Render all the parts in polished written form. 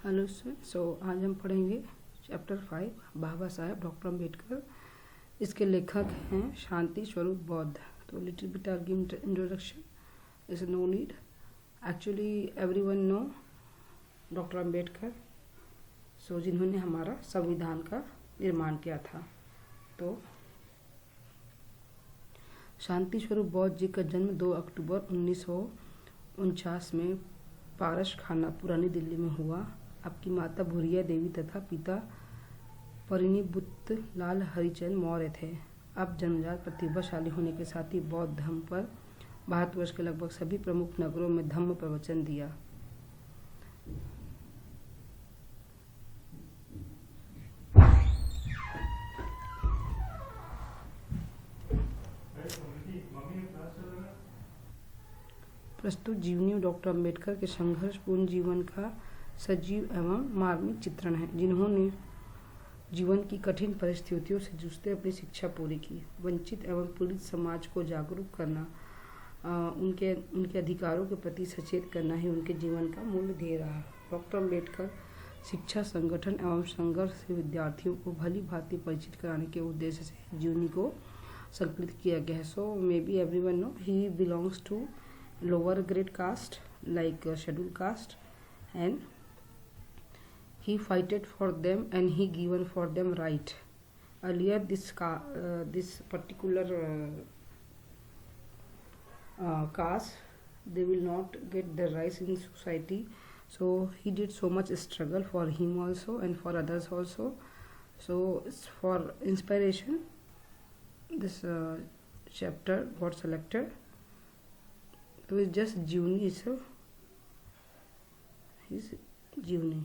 Hello sir. आज हम पढ़ेंगे चैप्टर 5 बाबा साहेब डॉक्टर अम्बेडकर। इसके लेखक हैं शांति स्वरूप बौद्ध। तो little bit or give introduction, is no need. Actually everyone know doctor Ambedkar, जिन्होंने हमारा संविधान का निर्माण किया था। तो शांति स्वरूप बौद्ध जी का जन्म 2 अक्टूबर 1949 में पारस खाना पुरानी दिल्ली में हुआ। आपकी माता भूरिया देवी तथा पिता परिणिबुत्त लाल हरिचंद मौर्य थे। अब जन्मजात प्रतिभाशाली होने के साथ ही बौद्ध धर्म पर भारतवर्ष के लगभग सभी प्रमुख नगरों में धम्म प्रवचन दिया। प्रस्तुत जीवनी डॉक्टर अम्बेडकर के संघर्षपूर्ण जीवन का सजीव एवं मार्मिक चित्रण है, जिन्होंने जीवन की कठिन परिस्थितियों से जूझते अपनी शिक्षा पूरी की। वंचित एवं पीड़ित समाज को जागरूक करना, उनके अधिकारों के प्रति सचेत करना ही उनके जीवन का मूल ध्येय रहा। डॉक्टर अम्बेडकर शिक्षा, संगठन एवं संघर्ष से विद्यार्थियों को भली भांति परिचित कराने के उद्देश्य से जीवनी को संकलित किया गया है। May be everyone know he belongs to lower grade caste like scheduled caste, and he fighted for them and he given for them right. Earlier this particular caste, they will not get the rights in society, so he did so much struggle for him also and for others also. So it's for inspiration this chapter got selected. तो इस just जीवनी इस जीवनी।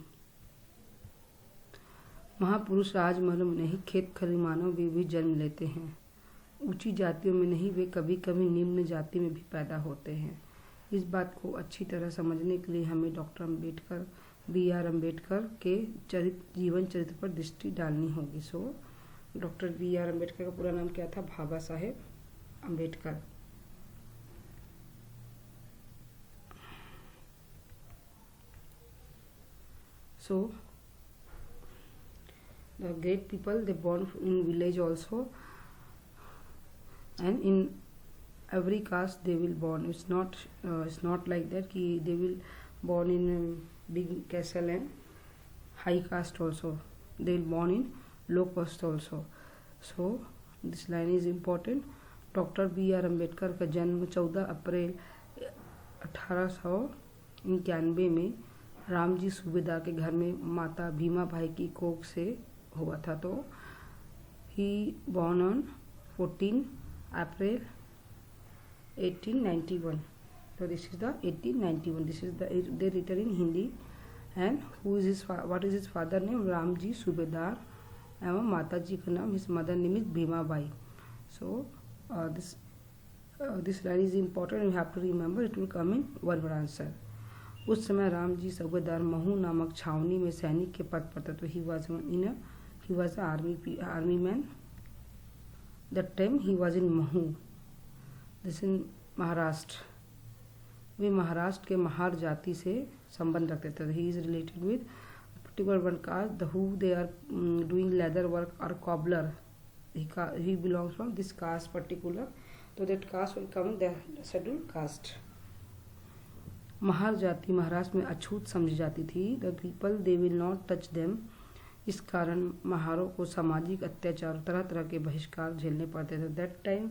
महापुरुष राजमहलों में नहीं, खेत खलिहानों में भी जन्म लेते हैं। ऊंची जातियों में नहीं, वे कभी कभी निम्न जाति में भी पैदा होते हैं। इस बात को अच्छी तरह समझने के लिए हमें डॉक्टर अम्बेडकर, बी.आर. अम्बेडकर के जीवन चरित्र पर दृष्टि डालनी होगी। Doctor B R. अम्बेडकर का पूरा नाम क्या था? Baba Saheb Ambedkar. So the great people, they born in village also, and in every caste they will born. It's not like that ki they will born in a big castle and high caste also. They will born in low caste also. So this line is important. Doctor B R. Ambedkar का जन्म 14 अप्रैल 1891 में रामजी सूबेदार के घर में माता Bhima by की कोख से हुआ था। तो ही बॉर्न ऑन 14 अप्रैल 1891। तो this is the 1891, this is they written in Hindi. And what is his father name? Ramji Subedar, एवं माता जी का नाम, his mother name is Bhima Bai. So this line is important, you have to remember, it will come in one word answer. उस समय रामजी सूबेदार महू नामक छावनी में सैनिक के पद पर था। तो he was army man. That time he was in Mhow, this in Maharashtra. वे महाराष्ट्र के महार जाति से संबंध रखते थे। He is related with particular one caste who they are doing leather work और cobbler. He belongs from this caste particular, तो that caste will come the scheduled caste. Mahar जाति महाराष्ट्र में अछूत समझी जाती थी। The people they will not touch them. इस कारण महारों को सामाजिक अत्याचार, तरह तरह के बहिष्कार झेलने पड़ते थे। That time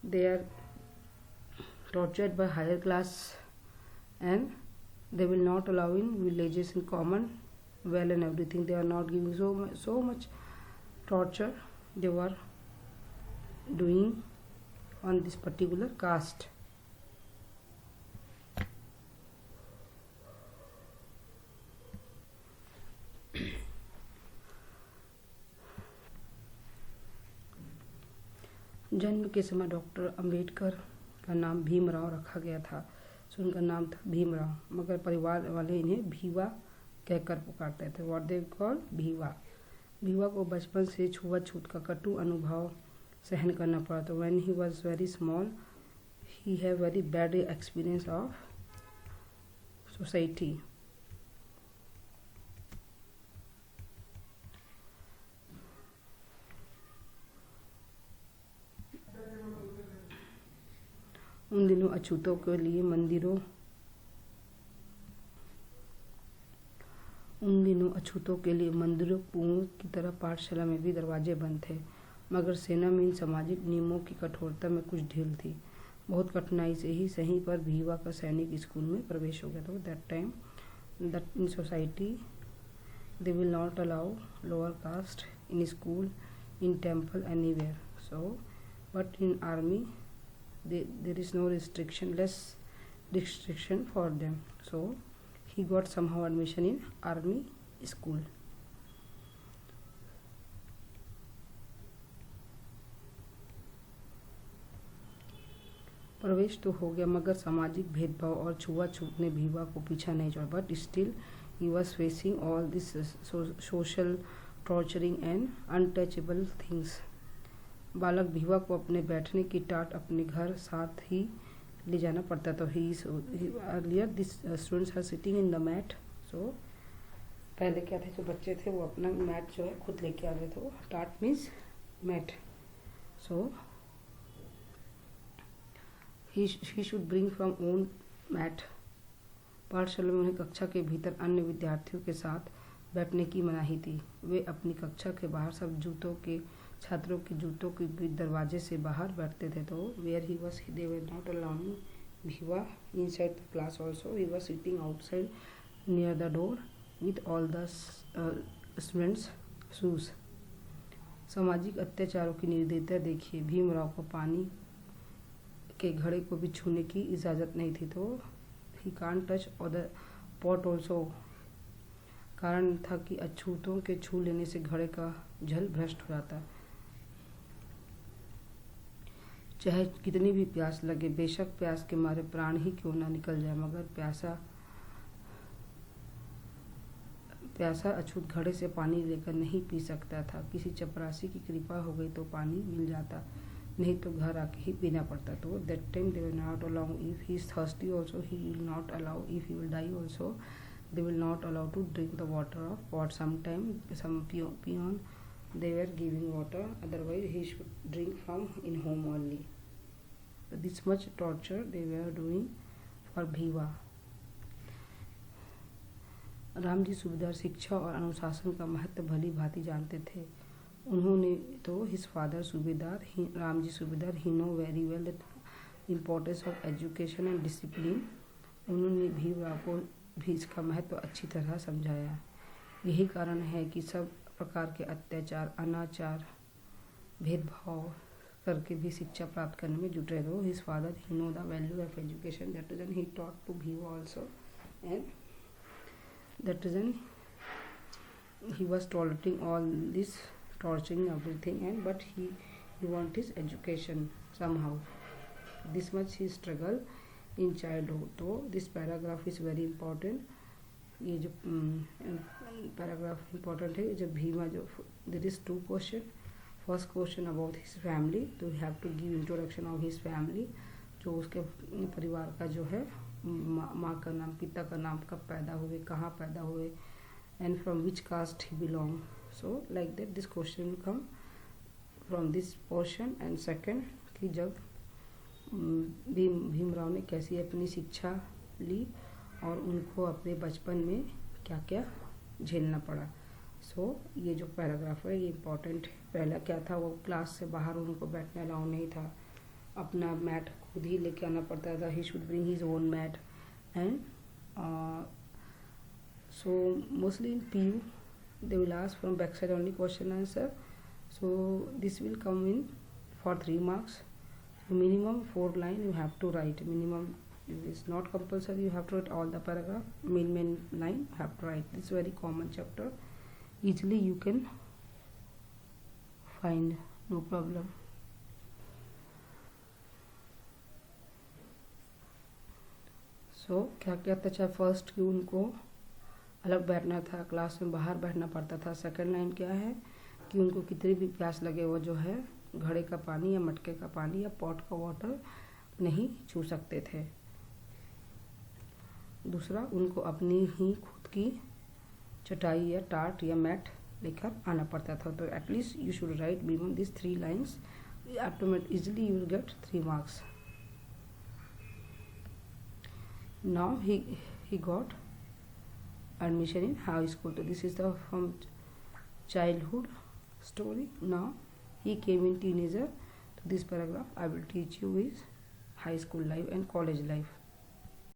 they are tortured by higher class and they will not allow in villages in common well and everything. They are not giving so much torture they were doing on this particular caste. जन्म के समय doctor Ambedkar का नाम भीमराव रखा गया था। उनका नाम था भीमराव, मगर परिवार वाले इन्हें भीवा कहकर पुकारते थे। What they call? भीवा। भीवा को बचपन से छुआछूत का कटु अनुभव सहन करना पड़ा। तो when he was very small he have very bad experience of society. उन दिनों अछूतों के लिए मंदिरों कुओं की तरह पाठशाला में भी दरवाजे बंद थे, मगर सेना में इन सामाजिक नियमों की कठोरता में कुछ ढील थी। बहुत कठिनाई से ही सही पर भीवा का सैनिक स्कूल में प्रवेश हो गया। तो that time that in society they will not allow lower caste in school, in temple, anywhere. So but in army there is no less restriction for them. So he got somehow admission in army school. प्रवेश तो हो गया, मगर सामाजिक भेदभाव और छुआछूत ने भीवा को पीछा नहीं छोड़ा। But still he was facing all this social torturing and untouchable things. बालक भीवा को अपने बैठने की टाट अपने घर साथ ही ले जाना पड़ता था। Earlier this students are sitting in the mat. So पहले क्या थे, जो बच्चे थे वो अपना मैट जो है खुद लेके आ रहे थे। टाट means mat. So he should bring from own mat. पाठशाला में उन्हें कक्षा के भीतर अन्य विद्यार्थियों के साथ बैठने की मनाही थी। वे अपनी कक्षा के बाहर सब छात्रों के जूतों के दरवाजे से बाहर बैठते थे। तो where he was they were not allowing Bhiva inside the class also. He was sitting outside near the door with all the students shoes. सामाजिक अत्याचारों की निर्दयता देखिए। भीमराव को पानी के घड़े को भी छूने की इजाज़त नहीं थी। तो ही कांट टच और द पॉट ऑल्सो। कारण था कि अछूतों के छू लेने से घड़े का जल भ्रष्ट हो जाता। चाहे कितनी भी प्यास लगे, बेशक प्यास के मारे प्राण ही क्यों ना निकल जाए, मगर प्यासा अछूत घड़े से पानी लेकर नहीं पी सकता था। किसी चपरासी की कृपा हो गई तो पानी मिल जाता, नहीं तो घर आके ही पीना पड़ता। तो that time they will not allow if he is thirsty also, he will not allow if he will die also, they will not allow to drink the water of pot. Sometime some peon they were giving water, otherwise he should drink from in home only. So this much torture they were doing for Bhiva. Ram ji Subedar शिक्षा और अनुशासन का महत्व भली भांति जानते थे। उन्होंने तो हिज फादर सूबेदार Ram ji Subedar he know very well the importance of education and discipline. उन्होंने भीवा को भी इसका महत्व अच्छी तरह समझाया। यही कारण है कि सब प्रकार के अत्याचार, अनाचार, भेदभाव करके भी शिक्षा प्राप्त करने में जुटे रहो। His father he know the value of education, that reason he taught to Bhiva also, and that reason he was tolerating all this torturing everything, and but he want his education somehow. This much he struggle in childhood. तो this paragraph is very important. ये जो paragraph important है। जब भीमा जो there is two question. First question about his family, तो we have to give introduction of his family, जो उसके परिवार का जो है माँ का नाम, पिता का नाम, कब पैदा हुए, कहाँ पैदा हुए, and from which caste he belong. So like that this question will come from this portion. And second कि जब भीमराव ने कैसी अपनी शिक्षा ली और उनको अपने बचपन में क्या क्या झेलना पड़ा। सो ये जो पैराग्राफ है ये इम्पोर्टेंट है। पहला क्या था, वो क्लास से बाहर उनको बैठने अलाउ नहीं था, अपना मैट खुद ही लेके आना पड़ता था। He should bring his own mat. And so mostly in PU they will ask from backside only question answer, so this will come in for 3 marks. Minimum 4 line you have to write. Minimum is not compulsory, you have to write all the paragraph. Main line you have to write. This is very common chapter, easily you can find, no problem. So क्या क्या था, first कि उनको अलग बैठना था, class में बाहर बैठना पड़ता था। सेकंड लाइन क्या है कि उनको कितनी भी प्यास लगे वो जो है घड़े का पानी या मटके का पानी या पॉट का वाटर नहीं छू सकते थे। दूसरा, उनको अपनी ही खुद की चटाई या टाट या मैट लेकर आना पड़ता था। तो at least you should write minimum this 3 lines, automatic easily you will get 3 marks. Now he got admission in high school. So this is the from childhood story. Now he came in teenager. So this paragraph I will teach you is high school life and college life.